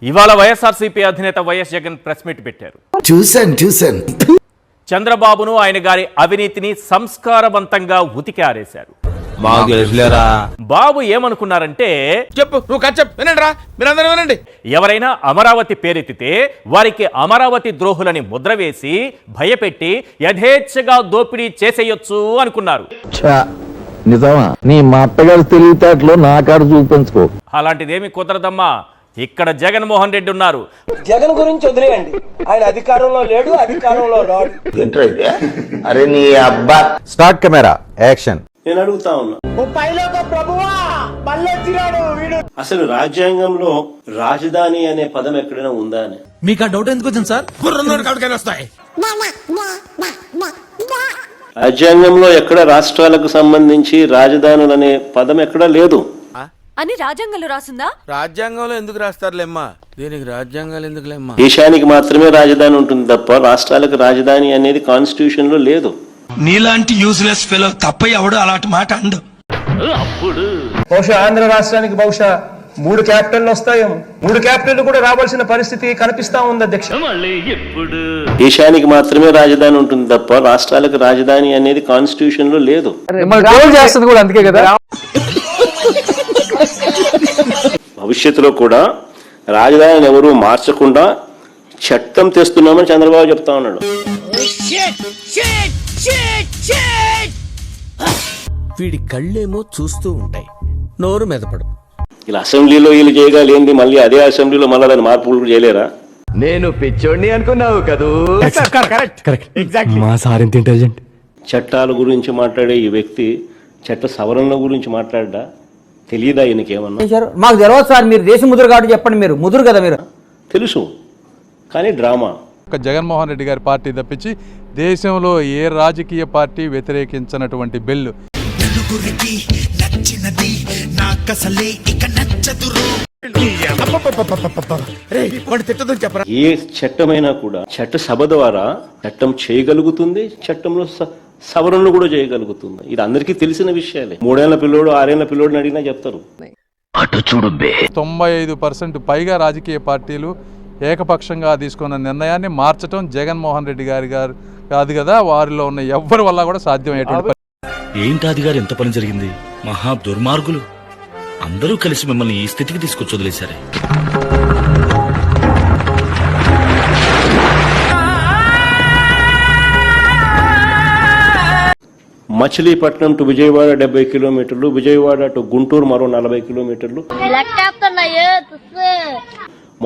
ఇవాళ వైఎస్ఆర్సీపీ అధినేత YS Jagan press meet పెట్టారు. చూశాను. చంద్రబాబును ఆయన గారి అవినీతిని సంస్కారవంతంగా ఉతికి ఆరేశారు. బాబు ఏమనుకున్నారంటే, ఎవరైనా అమరావతి పేరెత్తితే వారికి అమరావతి ద్రోహులని ముద్ర వేసి భయపెట్టి యథేచ్ఛగా దోపిడీ చేసేయొచ్చు అనుకున్నారు. నిజమా? నీ మా అత్తగారు తెలివితేటలో నా కాడ చూపించుకో. అలాంటిదేమి కుదరదమ్మా. ఇక్కడ జగన్మోహన్ రెడ్డి ఉన్నారు. జగన్ గురించి వదిలేయండి, ఆయన అధికారంలో లేడు, అధికారంలో రాడు. అరే నీ అబ్బా. Start camera action. నేను అడుగుతా ఉన్నా, అసలు రాజ్యాంగంలో రాజధాని అనే పదం ఎక్కడైనా ఉందా అని మీకు ఆ డౌట్ ఎందుకు వచ్చింది సార్? రాజ్యాంగంలో ఎక్కడ రాష్ట్రాలకు సంబంధించి రాజధానులు అనే పదం ఎక్కడా లేదు అని రాజ్యాంగంలో రాసిందా? రాజ్యాంగంలో ఎందుకు రాస్తారులేమ్మా, దీనికి రాజ్యాంగాలు ఎందుకులేమ్మా. దేశానికి మాత్రమే రాజధాని ఉంటుంది తప్ప రాష్ట్రాలకు రాజధాని అనేది కాన్స్టిట్యూషన్ లో లేదు. నీలాంటి యూజ్లెస్ ఫెలో తప్ప ఎవడు అలాంటి మాట అండు. బహుశా ఆంధ్ర రాష్ట్రానికి బహుశా 3 క్యాపిటల్లు వస్తాయేమో. 3 క్యాపిటల్ కూడా రావాల్సిన పరిస్థితి కనిపిస్తా ఉంది అధ్యక్ష. దేశానికి మాత్రమే రాజధాని ఉంటుంది తప్ప రాష్ట్రాలకు రాజధాని అనేది కాన్స్టిట్యూషన్ లో లేదు. అందుకే కదా భవిష్యత్తులో కూడా రాజధానిని ఎవరు మార్చకుండా చట్టం తెస్తున్నామని చంద్రబాబు చెప్తా ఉన్నాడు. వీడి కళ్ళేమో చూస్తూ ఉంటాయి, నోరు మెదపడు. ఇలా అసెంబ్లీలో వీళ్ళు చేయగలిగింది మళ్ళీ అదే అసెంబ్లీలో మళ్ళీ దాని మార్పులు కూడా చేయలేరా? నేను పిచ్చోడిని అనుకున్నావు కదూ. మా సార్ ఎంత ఇంటెలిజెంట్. చట్టాల గురించి మాట్లాడే ఈ వ్యక్తి చట్ట సవరణల గురించి మాట్లాడా? తెలియదా ఈయనకేమన్నా? మాకు తెలియదు సార్, మీరు దేశ ముదురు కాబట్టి చెప్పండి. మీరు ముదురు కదా, మీరు తెలుసు, కానీ డ్రామా. జగన్మోహన్ రెడ్డి గారి పార్టీ తప్పించి దేశంలో ఏ రాజకీయ పార్టీ వ్యతిరేకించినటువంటి బిల్లు. ఏ చట్టమైనా కూడా చట్టసభ ద్వారా చట్టం చేయగలుగుతుంది, చట్టంలో సవరణలు కూడా చేయగలుగుతుంది. ఇది అందరికీ తెలిసిన విషయాలే. 3 ఏళ్ల పిల్లోడు 6 ఏళ్ల పిల్లోడిని అడిగినా చెప్తారు. 95% పైగా రాజకీయ పార్టీలు ఏకపక్షంగా తీసుకున్న నిర్ణయాన్ని మార్చడం జగన్మోహన్ రెడ్డి గారు కాదు కదా, వారిలో ఉన్న ఎవ్వరి వల్ల కూడా సాధ్యమయ్యేటువంటి. ఏంటాది గారు ఎంత పని జరిగింది? మహా దుర్మార్గులు అందరూ కలిసి మిమ్మల్ని ఈ స్థితికి తీసుకొచ్చి వదిలేశారే. మచిలీపట్నం టు విజయవాడ 70 కిలోమీటర్లు, విజయవాడ టు గుంటూరు మరో 40 కిలోమీటర్లు,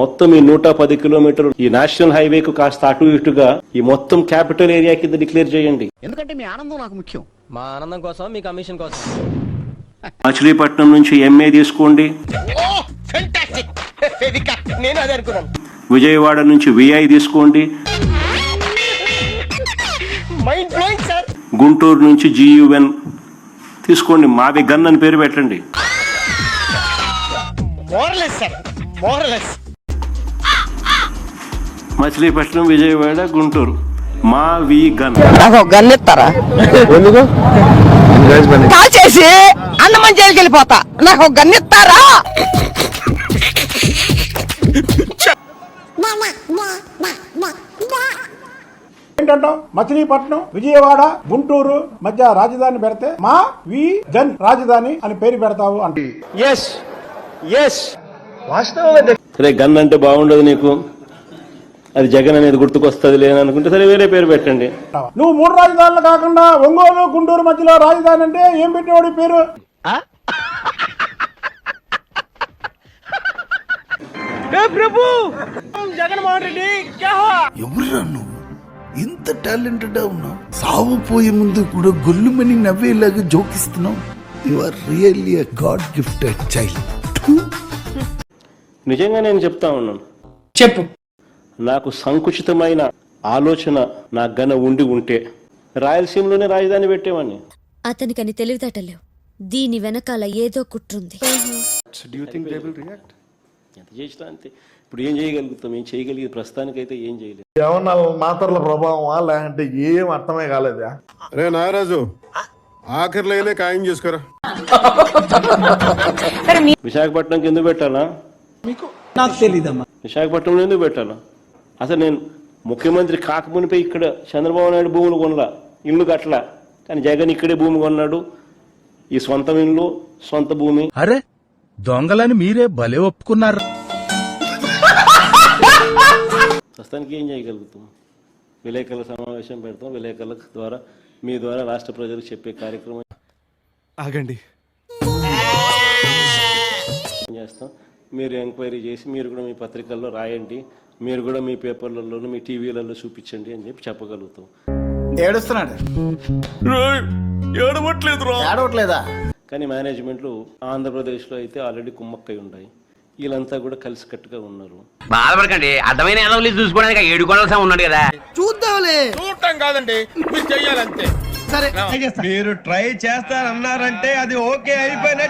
మొత్తం ఈ 110 కిలోమీటర్లు. ఈ నేషనల్ హైవేకు కాస్త అటు ఇటుగా ఈ మొత్తం క్యాపిటల్ ఏరియా కింద డిక్లేర్ చేయండి. ఎందుకంటే మీ ఆనందం నాకు ముఖ్యం. మా ఆనందం కోసం, మీ కమిషన్ కోసం. మచిలీపట్నం నుంచి ఎంఏ తీసుకోండి, విజయవాడ నుంచి విఐ తీసుకోండి, గుంటూరు నుంచి GUN తీసుకోండి, మావి గన్ అని పేరు పెట్టండి. మచిలీపట్నం, విజయవాడ, గుంటూరు, మావి గన్. గన్ ఇస్తారా? కాల్ చేసి అన్నమని జైలుకి వెళ్ళిపోతా. నాకు గన్ ఇస్తారా? ఏంటంటావు? మచిలీపట్నం, విజయవాడ, గుంటూరు మధ్య రాజధాని పెడితే మా వి గన్ రాజధాని అని పేరు పెడతావు అంటే సరే, గన్ అంటే బాగుండదు నీకు, అది జగన్ అనేది గుర్తుకొస్తుంది లేననుకుంటే సరే వేరే పేరు పెట్టండి. నువ్వు 3 రాజధానులు కాకుండా ఒంగోలు, గుంటూరు మధ్యలో రాజధాని అంటే ఏం పెట్టేవాడి పేరు? జగన్మోహన్ రెడ్డి ఎవరురా నువ్వు? ఇంత టాలెంటెడ్ ఉన్నావు. సావు పోయే ముందు కూడా గొల్లుమని నవ్వేలాగా జోకిస్తున్నావు. You are really a god gifted child. నిజంగా నేను చెప్తా ఉన్నాను. చెప్పు. నాకు సంకుచితమైన ఆలోచన నా గన ఉంటే రాయలసీమలోనే రాజధాని పెట్టేవాడిని. అతనికని తెలివితేటలేవు, దీని వెనకాల ఏదో కుట్రుంది. ఎంత చేసినా అంతే. ఇప్పుడు ఏం చేయగలుగుతాం? ఏం చేయగలిగేది ప్రస్తుతానికైతే ఏం చేయలేదు. ఏమన్నా మాత్రల ప్రభావమా లేదంటే ఏం అర్థమే కాలేదా? రే నాగరాజు, ఆఖరిలో ఖాయం చేసుకోరా. విశాఖపట్నం కింద పెట్టాలా? నాకు తెలీదమ్మా. విశాఖపట్నంలో ఎందుకు పెట్టాను? అసలు నేను ముఖ్యమంత్రి కాకమునిపై ఇక్కడ చంద్రబాబు నాయుడు భూములు కొనలా, ఇల్లు కట్టలా. కానీ జగన్ ఇక్కడే భూమి కొన్నాడు. ఈ సొంత ఇల్లు, సొంత భూమి. అరే దొంగలని మీరే భలే ఒప్పుకున్నారు. ప్రస్తుతానికి ఏం చేయగలుగుతాం? విలేకరుల సమావేశం పెడతాం. విలేకరుల ద్వారా మీ ద్వారా రాష్ట్ర ప్రజలకు చెప్పే కార్యక్రమం ఆగండి. చేస్తాం. మీరు ఎంక్వైరీ చేసి మీరు కూడా మీ పత్రికల్లో రాయండి, మీరు కూడా మీ పేపర్లలో మీ టీవీలలో చూపించండి అని చెప్పి చెప్పగలుగుతాం. ఏడుస్తున్నాడు. ఏడవట్లేదా? కానీ మేనేజ్మెంట్లు ఆంధ్రప్రదేశ్లో అయితే ఆల్రెడీ కుమ్మక్కై ఉన్నాయి. వీళ్ళంతా కూడా కలిసికట్టుగా ఉన్నారు. బాధపడకండి, అర్థమైన ఎదవలు చూసుకోవడానికి 7 కొనవలసిన ఉన్నాడు కదా. చూద్దాంలే. చూడటం కాదండి, మీరు చెయ్యాలంతే. సరే మీరు ట్రై చేస్తారన్నారంటే అది ఓకే అయిపోయిన